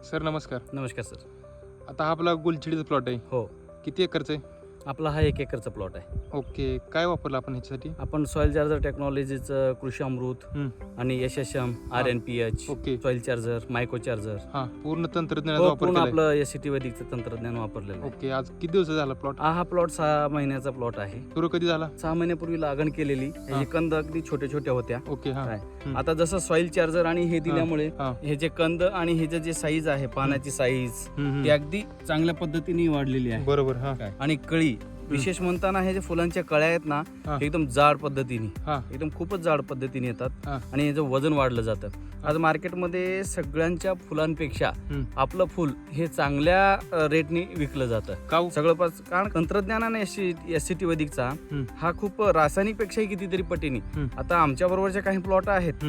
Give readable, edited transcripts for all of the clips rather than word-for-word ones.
Sir नमस्कार. नमस्कार sir. आता हा आपला गुलछडीचा प्लॉट आहे. हो, किती एकरचा आहे? आपला हा 1 एकरचा प्लॉट आहे. ओके. काय वापरलं आपण ह्याच्यासाठी? आपण सॉइल चार्जर टेक्नॉलॉजीचं कृषी अमृत आणि SSM, RNPH, okay. Soil charger, micro charger, हा पूर्ण तंत्रज्ञानाचा वापर पूर्ण केलाय. आपलं SCT वैदिकचं तंत्रज्ञान वापरलेलं आहे. ओके. आज किती दिवस झाला प्लॉट? हा प्लॉट 6 महिन्याचा प्लॉट आहे. सुरू कधी झाला? 6 महिन्यापूर्वी लागण केलेली. ह्याचे कंद अगदी छोटे छोटे होत्या. ओके. हा काय आता जसं सॉइल चार्जर आणि हे दिल्यामुळे हा. हे जे कंद आणि हे जे साईज आहे पानाची साईज ती अगदी चांगल्या पद्धतीने वाढलेली आहे. बरोबर. हा आणि कळी विशेष म्हणताना हे जे फुलांच्या कळ्या आहेत ना हा. एकदम जाड पद्धतीने हा एकदम खूपच जाड पद्धतीने येतात हा. आणि याचं वजन वाढलं जातं. आज मार्केटमध्ये सगळ्यांच्या फुलांपेक्षा आपलं फुल हे चांगल्या रेटने विकलं जातं. का? सगळं कारण तंत्रज्ञानाने SCT वैदिकचा हा खूप रासायनिक पेक्षाही कितीतरी पटीने आता आमच्या बरोबरचे काही प्लॉट आहेत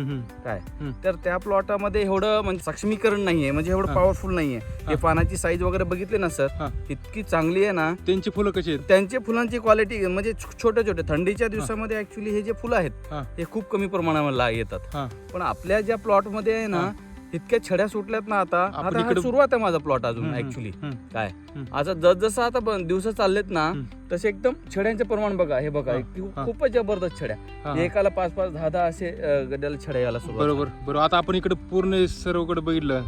काय तर त्या प्लॉटामध्ये एवढं म्हणजे सक्षमीकरण नाहीये, म्हणजे एवढं पॉवरफुल नाहीये. हे पानाची साईज वगैरे बघितले ना सर, इतकी चांगली आहे ना. त्यांची फुलं कशी आहेत? त्यांचे फुलांची क्वालिटी म्हणजे छोटे छोटे थंडीच्या दिवसामध्ये ऍक्च्युली हे जे फुलं आहेत हे खूप कमी प्रमाणामध्ये येतात. पण आपल्या ज्या प्लॉट मध्ये आहे ना इतक्या छड्या सुटल्यात ना. आता सुरुवात आहे माझा प्लॉट अजून ऍक्च्युली काय आता जसं आता दिवस चाललेत ना तसे एकदम छड्यांचे प्रमाण बघा. हे बघा खूपच जबरदस्त छड्या. एकाला 5-5, 10-10 असे गड्याला छड्या यायला सुरुवात. बरोबर बरोबर. आता आपण इकडे पूर्ण सर्वकडे बघितलं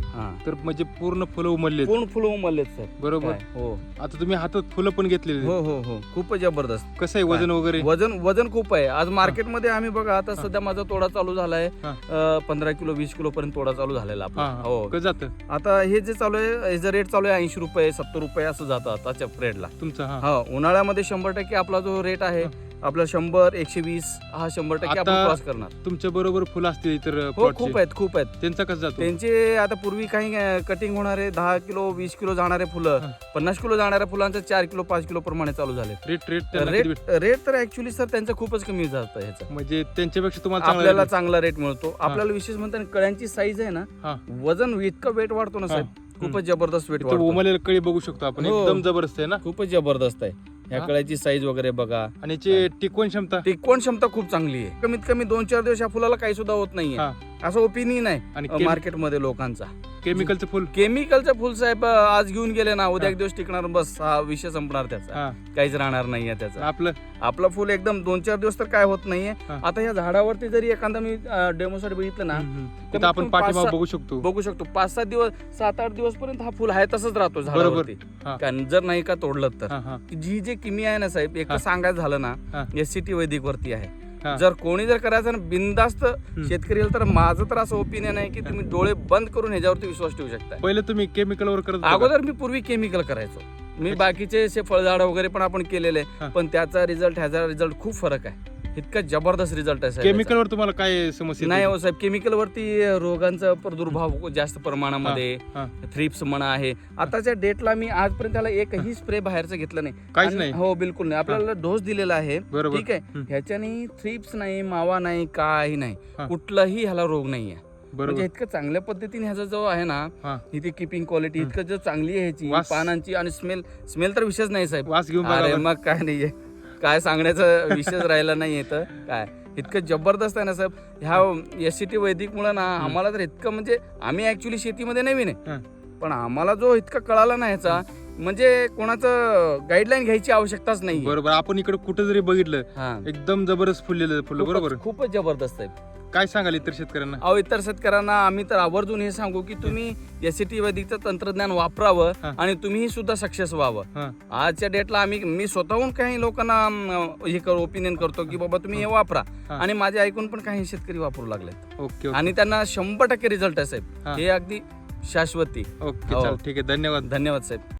तर म्हणजे पूर्ण फुलं उमलले. पूर्ण फुलं उमललेत सर. बरोबर. हो. आता तुम्ही हातात फुलं पण घेतलेली. हो हो हो खूपच जबरदस्त. कसं आहे वजन वगैरे? वजन खूप आहे. आज मार्केटमध्ये आम्ही बघा आता सध्या माझा तोडा चालू झालाय 15 किलो 20 किलो पर्यंत तोडा चालू झालेला आपला. हो कसं जातं? आता हे जे चालू आहे ह्याचा रेट चालू आहे 80 रुपये 70 रुपये असं जातं आताच्या रेटला तुमचा. हा उन्हाळ्यामध्ये 100% आपला जो रेट आहे आपला 100 120 हा 100% आपण क्रॉस करणार. तुमच्या बरोबर फुलं असतील इतर हो खूप आहेत. त्यांचा कसं जातो? त्यांचे आता पूर्वी काही कटिंग होणारे 10 किलो 20 किलो जाणारे फुलं 50 किलो जाणाऱ्या फुलांचं 4 किलो 5 किलो प्रमाणे चालू झाले. रेट तर ऍक्च्युली सर त्यांचं खूपच कमी जातं ह्याचं. म्हणजे त्यांच्यापेक्षा तुम्हाला आपल्याला चांगला रेट मिळतो. आपल्याला विशेष म्हणताना कळ्यांची साईज आहे ना वजन इतकं वेट वाढतो ना साहेब, खूपच जबरदस्त वेट वाढतो. उमलेलं कळी बघू शकतो आपण. एकदम जबरदस्त आहे ना. खूपच जबरदस्त आहे. ह्या कळ्याची साईज वगैरे बघा आणि याची टिकवण क्षमता खूप चांगली आहे. कमीत कमी 2-4 दिवस या फुलाला काही सुद्धा होत नाहीये असं ओपिनियन आहे मार्केटमध्ये लोकांचा. केमिकलचं फुल साहेब आज घेऊन गेले ना उद्या एक दिवस टिकणार, बस हा विषय संपणार त्याचा. काहीच राहणार नाहीये त्याचा. आपलं फुल एकदम 2-4 दिवस तर काय होत नाहीये. आता या झाडावरती जरी एखादा मी डेमोसाठी बघितलं ना तर आपण पाठीमागे बघू शकतो 5-7 दिवस 7-8 दिवस पर्यंत हा फुल आहे तसंच राहतो झाडावरती. जर नाही का तोडलं तर जी जे किमी आहे ना साहेब एक सांगायचं झालं ना SCT वैदिक वरती आहे. जर कोणी जर करायचं ना बिनधास्त शेतकरी तर माझं तर असं ओपिनियन आहे की तुम्ही डोळे बंद करून ह्याच्यावरती विश्वास ठेवू शकता. पहिले तुम्ही केमिकलवर करत? अगोदर मी पूर्वी केमिकल करायचो. मी बाकीचे फळझाड वगैरे पण आपण केलेले पण त्याचा रिझल्ट ह्याचा रिझल्ट खूप फरक आहे. इतका जबरदस्त रिझल्ट आहे. केमिकलवर तुम्हाला काय समस्या? नाही हो साहेब, केमिकल वरती रोगांचा प्रादुर्भाव जास्त प्रमाणामध्ये थ्रिप्स म्हणा आहे. आताच्या डेटला मी आजपर्यंत त्याला एकही स्प्रे बाहेरचं घेतलं नाही. काहीच नाही. हो बिलकुल नाही. आपल्याला डोस दिलेला आहे ठीक आहे. ह्याच्याने थ्रिप्स नाही मावा नाही काही नाही कुठलाही ह्याला रोग नाहीये. म्हणजे इतकं चांगल्या पद्धतीने ह्याचा जो आहे ना इथे किपिंग क्वालिटी इतकं जो चांगली आहे ह्याची पानांची आणि स्मेल तर विषयच नाही साहेब. वास घेऊन मग काय नाहीये, काय सांगण्याचा विषयच राहिला नाहीये. तर काय इतकं जबरदस्त आहे ना साहेब ह्या SCT वैदिक मुळे ना आम्हाला तर इतकं म्हणजे आम्ही ऍक्च्युली शेतीमध्ये नवीन आहे पण आम्हाला जो इतका कळाला ना ह्याचा म्हणजे कोणाचं गाईडलाईन घ्यायची आवश्यकताच नाही. बरोबर. आपण इकडे कुठे जरी बघितलं एकदम जबरदस्त फुललेलं फुलं. बरोबर. खूपच जबरदस्त आहे. काय सांगाल इतर शेतकऱ्यांना? इतर शेतकऱ्यांना आम्ही तर आवर्जून हे सांगू की तुम्ही SCT वैदिकचं तंत्रज्ञान वापरावं आणि तुम्ही सुद्धा सक्सेस व्हावं. आजच्या डेटला मी स्वतःहून काही लोकांना हे ओपिनियन करतो की बाबा तुम्ही हे वापरा आणि माझे ऐकून पण काही शेतकरी वापरू लागले आणि त्यांना 100% रिझल्ट आहे साहेब. हे अगदी शाश्वती. ओके ठीक आहे. धन्यवाद साहेब.